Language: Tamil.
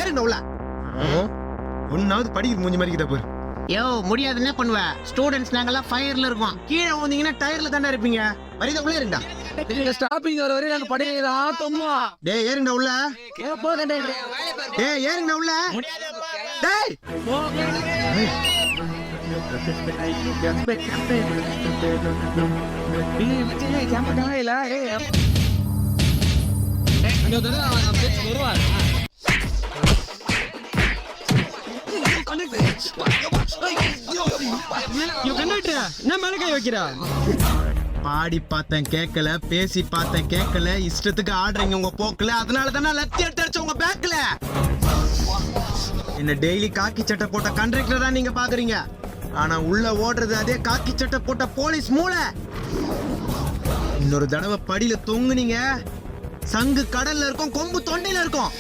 ஏறுங்க உள்ள. ஒன்னாவது படிக்கிற மூஞ்சி மாதிரி கிட்ட போய். யோ முடியாது, என்ன பண்ணுவ? ஸ்டூடெண்ட்ஸ் நாங்கெல்லாம் ஃபயர்ல இருக்கோம். கீழே வந்தீங்கன்னா டயர்ல தானே இருப்பீங்க. வரிதா உள்ள இருந்தா. ஸ்டாப்பிங் வர வரை நாங்க படிக்கிறோம் தொம்மா. டேய் ஏறுங்க உள்ள. டேய் ஏறுங்க உள்ள. டேய் என்ன மேல கை வைக்கிறா? பாடி பார்த்தேன் கேட்கல, பேசி பார்த்தேன் கேட்கல, இஷ்டத்துக்கு ஆடுறீங்க உங்க போக்குல. அதனால தானே லத்தி எடுத்து உங்க பேக்ல. என்ன டெய்லி காக்கி சட்டை போட்ட கண்டக்டர் தான் நீங்க பாக்குறீங்க. ஆனா உள்ள ஓடுறது அதே காக்கி சட்டை போட்ட போலீஸ் மூளை. இன்னொரு தடவை படியில தொங்குனீங்க, சங்கு கடல்ல இருக்கும், கொம்பு தொண்டையில இருக்கும்.